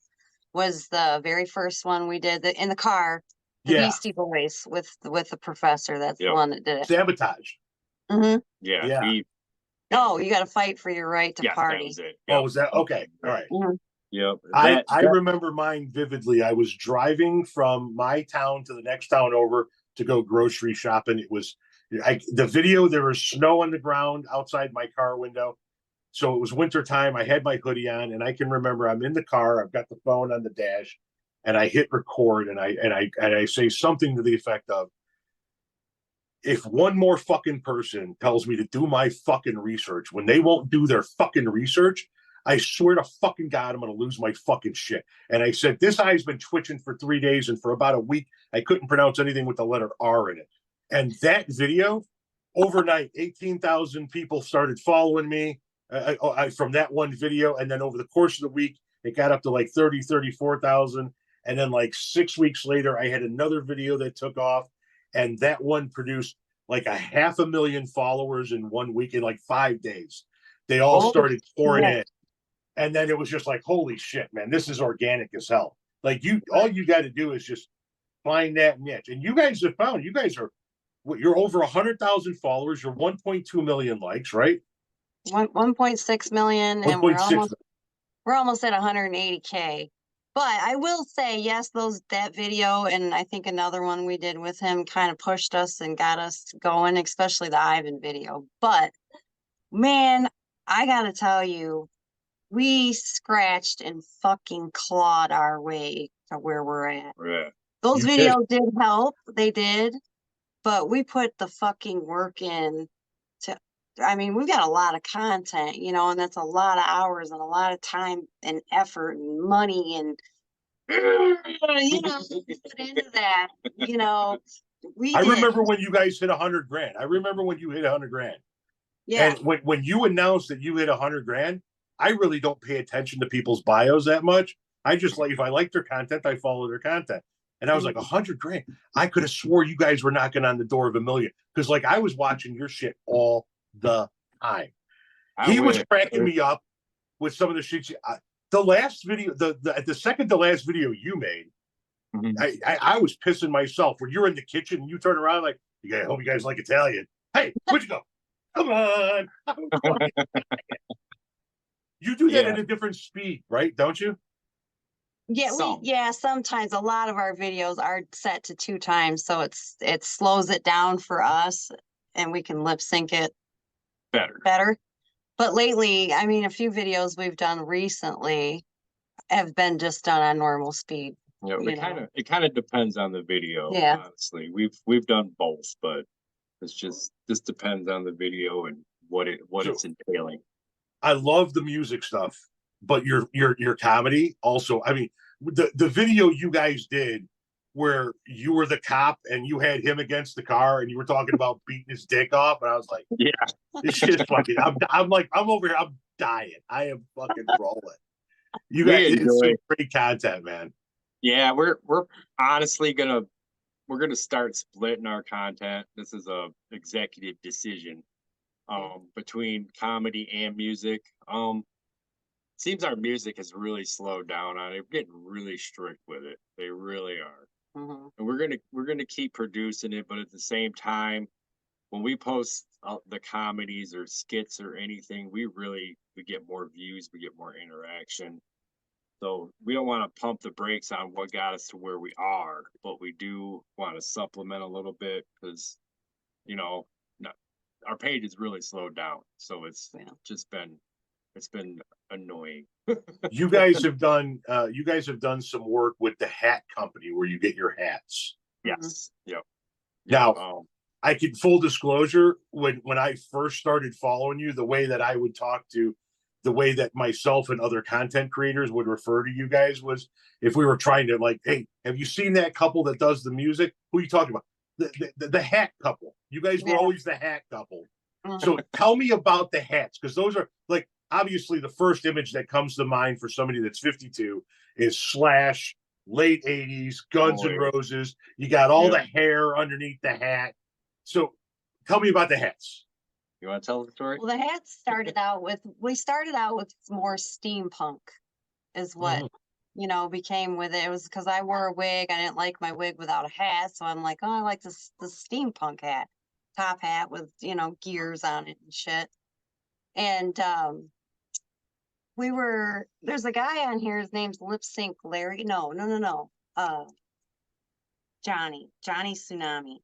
Was the very first one we did in the car, the Beastie Boys with the professor. That's the one that did it. Sabotage. Mm-hmm. Yeah. You got to fight for your right to party. That was it. Yep. Oh, was that okay? All right. Mm-hmm. Yep. I remember mine vividly. I was driving from my town to the next town over to go grocery shopping. It was the video. There was snow on the ground outside my car window. So it was winter time. I had my hoodie on, and I can remember I'm in the car. I've got the phone on the dash, and I hit record, and I say something to the effect of, if one more fucking person tells me to do my fucking research when they won't do their fucking research, I swear to fucking God, I'm going to lose my fucking shit. And I said, this eye's been twitching for 3 days, and for about a week, I couldn't pronounce anything with the letter R in it. And that video, overnight, 18,000 people started following me from that one video. And then over the course of the week, it got up to like 34,000. And then like 6 weeks later, I had another video that took off. And that one produced like 500,000 followers in 1 week, in like 5 days. They all started pouring in. And then it was just like, holy shit, man, this is organic as hell. Like all you got to do is just find that niche. And you guys have found, you're over 100,000 followers. You're 1.2 million likes, right? 1.6 million. And we're almost at 180K. But I will say, yes, that video and I think another one we did with him kind of pushed us and got us going, especially the Ivan video. But man, I gotta tell you, we scratched and fucking clawed our way to where we're at. Yeah. Those videos did help. They did. But we put the fucking work in we've got a lot of content, and that's a lot of hours and a lot of time and effort and money and, put into that, I remember when you guys hit 100 grand. I remember when you hit 100 grand. Yeah. And when you announced that you hit 100 grand, I really don't pay attention to people's bios that much. I just like, if I like their content, I follow their content. And I was like, $100,000. I could have swore you guys were knocking on the door of $1 million. Because like I was watching your shit all the time. He was cracking me up with some of the shit. The last video, the second to last video you made, I was pissing myself when you're in the kitchen and you turn around like, I hope you guys like Italian. Hey, where'd you go? Come on. You do that at a different speed, right? Don't you? Yeah, sometimes a lot of our videos are set to 2 times, so it slows it down for us and we can lip sync it better. But lately, I mean, a few videos we've done recently have been just done on normal speed. You know, it kind of depends on the video. Yeah. Honestly, we've done both, but it's just depends on the video and what it's entailing. I love the music stuff, but your comedy also. I mean, the video you guys did where you were the cop and you had him against the car and you were talking about beating his dick off, and I was like, yeah, this shit's fucking. I'm like, I'm over here, I'm dying. I am fucking rolling. You guys, it's some great content, man. Yeah, we're honestly gonna start splitting our content. This is a executive decision between comedy and music. Seems our music has really slowed down on it. We're getting really strict with it. They really are. And we're gonna keep producing it, but at the same time, when we post the comedies or skits or anything, we get more views, we get more interaction. So we don't want to pump the brakes on what got us to where we are, but we do want to supplement a little bit because, you know, our page has really slowed down. So it's been annoying. You guys have done some work with the hat company where you get your hats. Yes. Yep. Now, I can full disclosure, when I first started following you, the way that I would talk to, the way that myself and other content creators would refer to you guys was if we were trying to like, hey, have you seen that couple that does the music? Who are you talking about? The hat couple. You guys were always the hat couple. So tell me about the hats, because those are like, obviously the first image that comes to mind for somebody that's 52 is Slash, late 80s, Guns N' Roses. You got all the hair underneath the hat. So tell me about the hats. You want to tell the story? Well, the hats started out with more steampunk is what, became with it. It was because I wore a wig. I didn't like my wig without a hat. So I'm like, oh, I like this steampunk hat, top hat with, gears on it and shit. And there's a guy on here, his name's Lip Sync Larry. No. Johnny Tsunami.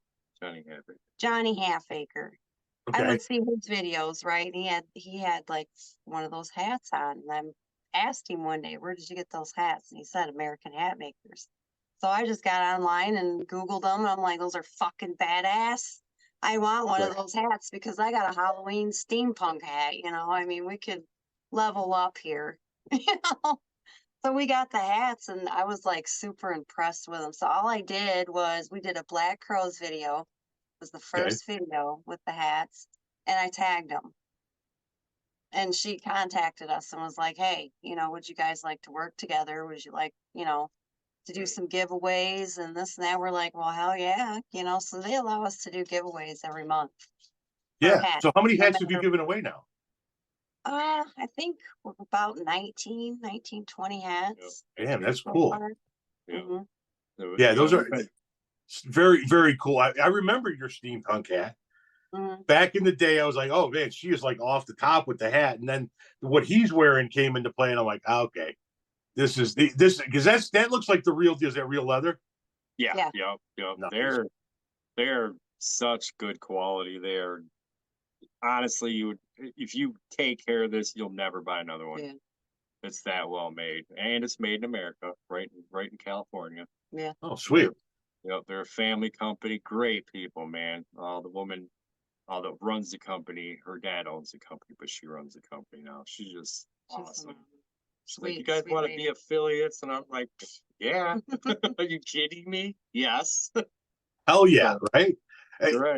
Johnny Halfacre. Okay. I would see his videos, right? He had like one of those hats on, and I asked him one day, "Where did you get those hats?" And he said, "American Hat Makers." So I just got online and Googled them, and I'm like, "Those are fucking badass. I want one of those hats because I got a Halloween steampunk hat. I mean, we could level up here, So we got the hats, and I was like super impressed with them. So all I did was we did a Black Crows video. Was the first video with the hats, and I tagged them. And she contacted us and was like, "Hey, would you guys like to work together? Would you like, to do some giveaways and this and that?" We're like, "Well, hell yeah." So they allow us to do giveaways every month. Yeah. So how many hats have you given away now? I think we're about 19, 20 hats. Damn, that's cool. Yeah, those are very, very cool. I remember your steampunk hat. Back in the day, I was like, oh man, she is like off the top with the hat. And then what he's wearing came into play, and I'm like, okay, this because that looks like the real deal. Is that real leather? Yeah. Nice. They're such good quality. They're honestly, if you take care of this, you'll never buy another one. Yeah. It's that well made, and it's made in America, right in California. Yeah. Oh, sweet. They're a family company, great people, man. The woman that runs the company, her dad owns the company, but she runs the company now. She's awesome. She's like, "You guys want to be affiliates?" And I'm like, "Yeah." Are you kidding me? Yes. Hell yeah, right?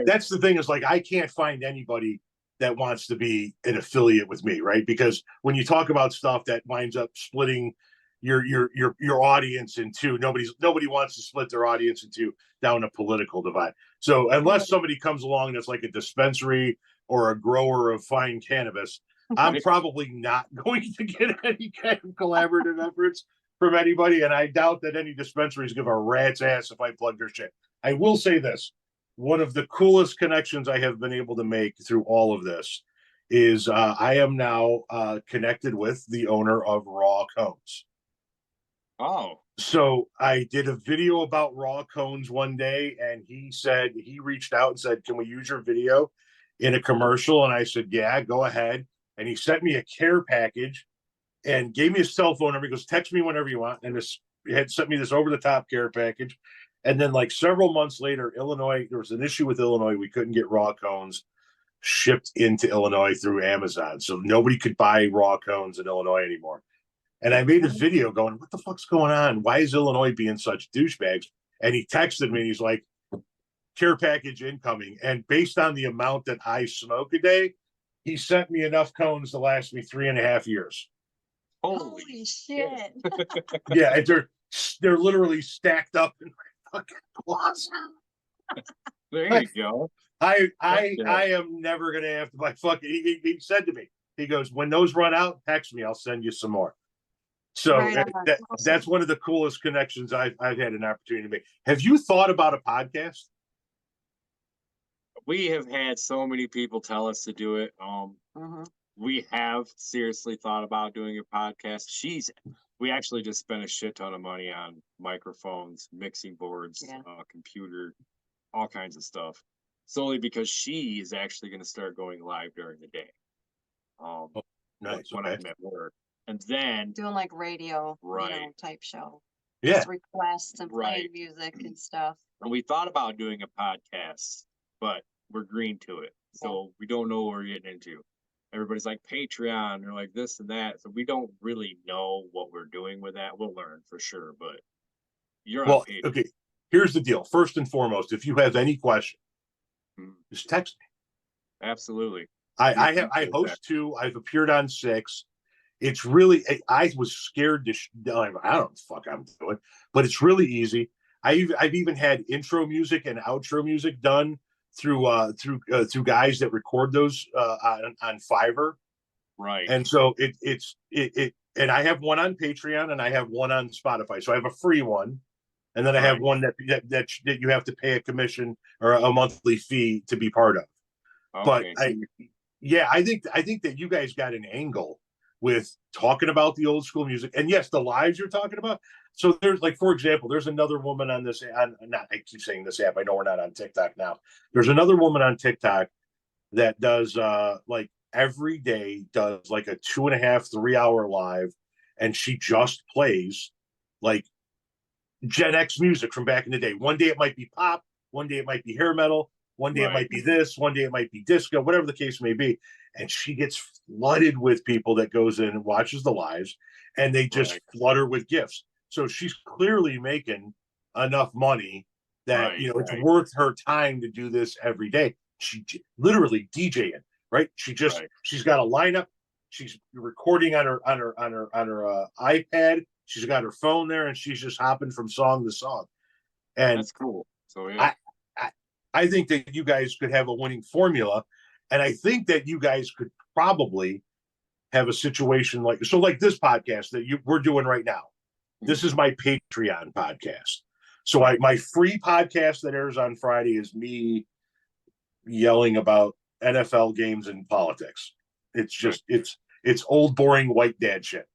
That's the thing, is like, I can't find anybody that wants to be an affiliate with me, right? Because when you talk about stuff that winds up splitting your audience in two, nobody wants to split their audience into down a political divide. So unless somebody comes along that's like a dispensary or a grower of fine cannabis, I'm probably not going to get any kind of collaborative efforts from anybody, and I doubt that any dispensaries give a rat's ass if I plug their shit. I will say this: one of the coolest connections I have been able to make through all of this is I am now connected with the owner of Raw Cones. Oh, So I did a video about Raw Cones one day, and he reached out and said, "Can we use your video in a commercial?" And I said, "Yeah, go ahead." And he sent me a care package and gave me his cell phone number. He goes, "Text me whenever you want." And he had sent me this over the top care package. And then, like several months later, Illinois, there was an issue with Illinois. We couldn't get Raw Cones shipped into Illinois through Amazon. So nobody could buy Raw Cones in Illinois anymore. And I made a video going, "What the fuck's going on? Why is Illinois being such douchebags?" And he texted me and he's like, "Care package incoming." And based on the amount that I smoke a day, he sent me enough cones to last me 3.5 years. Holy shit. Yeah, and they're literally stacked up in my fucking closet. there you go. I am never gonna have to buy fucking. He said to me, he goes, "When those run out, text me. I'll send you some more." So Right that's one of the coolest connections I've had an opportunity to make. Have you thought about a podcast? We have had so many people tell us to do it. We have seriously thought about doing a podcast. We actually just spent a shit ton of money on microphones, mixing boards, computer, all kinds of stuff, solely because she is actually going to start going live during the day. Nice. When I'm at work, and then doing like radio, right, type show. Yeah, just requests and playing music and stuff. And we thought about doing a podcast, but we're green to it, so we don't know what we're getting into. Everybody's like Patreon or like this and that, so we don't really know what we're doing with that. We'll learn for sure, but you're on Patreon. Okay. Here's the deal. First and foremost, if you have any question, just text me. Absolutely. I host 2. I've appeared on 6. It's really, I was scared to. I don't know what the fuck I'm doing, but it's really easy. I've even had intro music and outro music done through guys that record those on Fiverr. Right. And so it and I have one on Patreon and I have one on Spotify. So I have a free one, and then I have one that you have to pay a commission or a monthly fee to be part of. Okay, but I think that you guys got an angle with talking about the old school music, and yes, the lives you're talking about. So there's, like, for example, there's another woman on this. I keep saying this app. I know we're not on TikTok now. There's another woman on TikTok that does like every day does like a 2.5, 3 hour live, and she just plays like Gen X music from back in the day. One day it might be pop, one day it might be hair metal, one day it might be this, one day it might be disco, whatever the case may be. And she gets flooded with people that goes in and watches the lives, and they just flood her with gifts. So she's clearly making enough money that it's worth her time to do this every day. She literally DJing, right? She's got a lineup. She's recording on her iPad. She's got her phone there, and she's just hopping from song to song. And that's cool. So I think that you guys could have a winning formula, and I think that you guys could probably have a situation like this podcast that we're doing right now. This is my Patreon podcast. So my free podcast that airs on Friday is me yelling about NFL games and politics. It's just it's old boring white dad shit.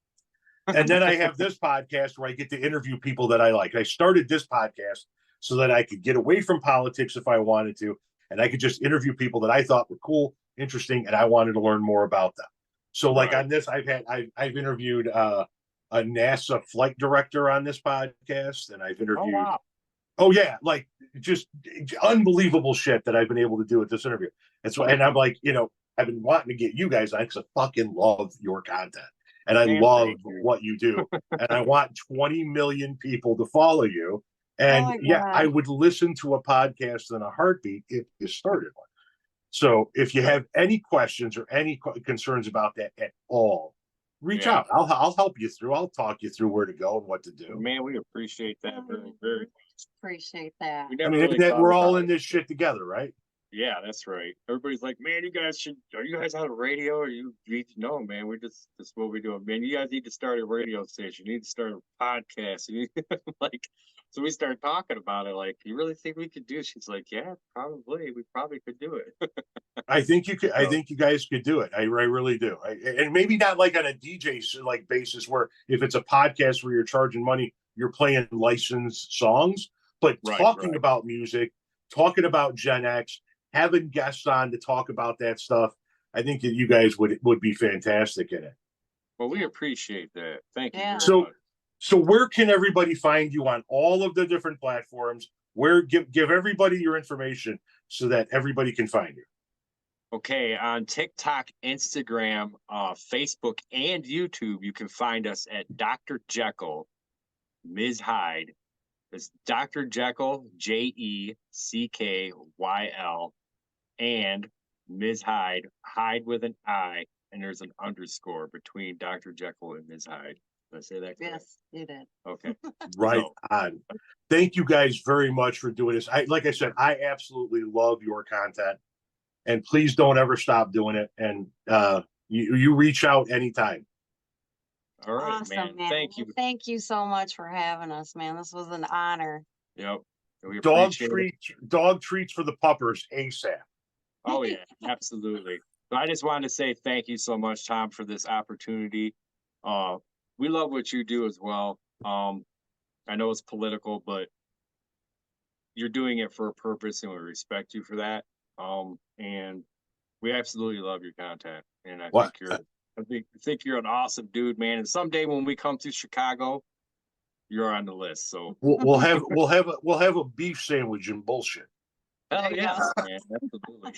And then I have this podcast where I get to interview people that I like. I started this podcast so that I could get away from politics if I wanted to, and I could just interview people that I thought were cool, interesting, and I wanted to learn more about them. So like on this, I've interviewed a NASA flight director on this podcast, and I've interviewed like just unbelievable shit that I've been able to do with this interview. And I'm like, I've been wanting to get you guys on because I fucking love your content. And I love what you do. And I want 20 million people to follow you. And I would listen to a podcast in a heartbeat if you started one. So if you have any questions or any concerns about that at all, reach out. I'll help you through. I'll talk you through where to go and what to do. Man, we appreciate that very, very much. Appreciate that. We I never mean, really that thought we're all about in it. this shit together, right? Yeah, that's right. Everybody's like, man, are you guys on the radio? No, man, this is what we do. Man, you guys need to start a radio station. You need to start a podcast. Like, so we started talking about it. Like, you really think we could do it? She's like, yeah, probably. We probably could do it. I think you could. I So- think you guys could do it. I really do. And maybe not like on a DJ like basis where if it's a podcast where you're charging money, you're playing licensed songs, but talking about music, talking about Gen X, having guests on to talk about that stuff. I think that you guys would be fantastic in it. Well, we appreciate that. Thank you. Yeah. Very much. So where can everybody find you on all of the different platforms? Where give everybody your information so that everybody can find you. Okay, on TikTok, Instagram, Facebook, and YouTube, you can find us at Dr. Jeckyl, Ms. Hyde. It's Dr. Jeckyl, Jeckyl, and Ms. Hyde, Hyde with an I, and there's an underscore between Dr. Jeckyl and Ms. Hyde. Did I say that correct? Yes, you did. Okay. Right So- on. Thank you guys very much for doing this. Like I said, I absolutely love your content, and please don't ever stop doing it. And you reach out anytime. All right, Awesome, man. Thank you. Thank you so much for having us, man. This was an honor. Yep. We Dog appreciate it. treats for the puppers ASAP. Oh yeah, absolutely. So I just wanted to say thank you so much, Tom, for this opportunity. We love what you do as well. I know it's political, but you're doing it for a purpose, and we respect you for that. And we absolutely love your content. And I think you're an awesome dude, man. And someday when we come to Chicago, you're on the list. So We'll have a beef sandwich and bullshit. hell There you yeah, go. man, absolutely.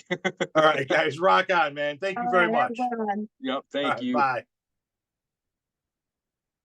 All right, guys, rock on, man. Thank you very much. Yep, All thank right, you. bye.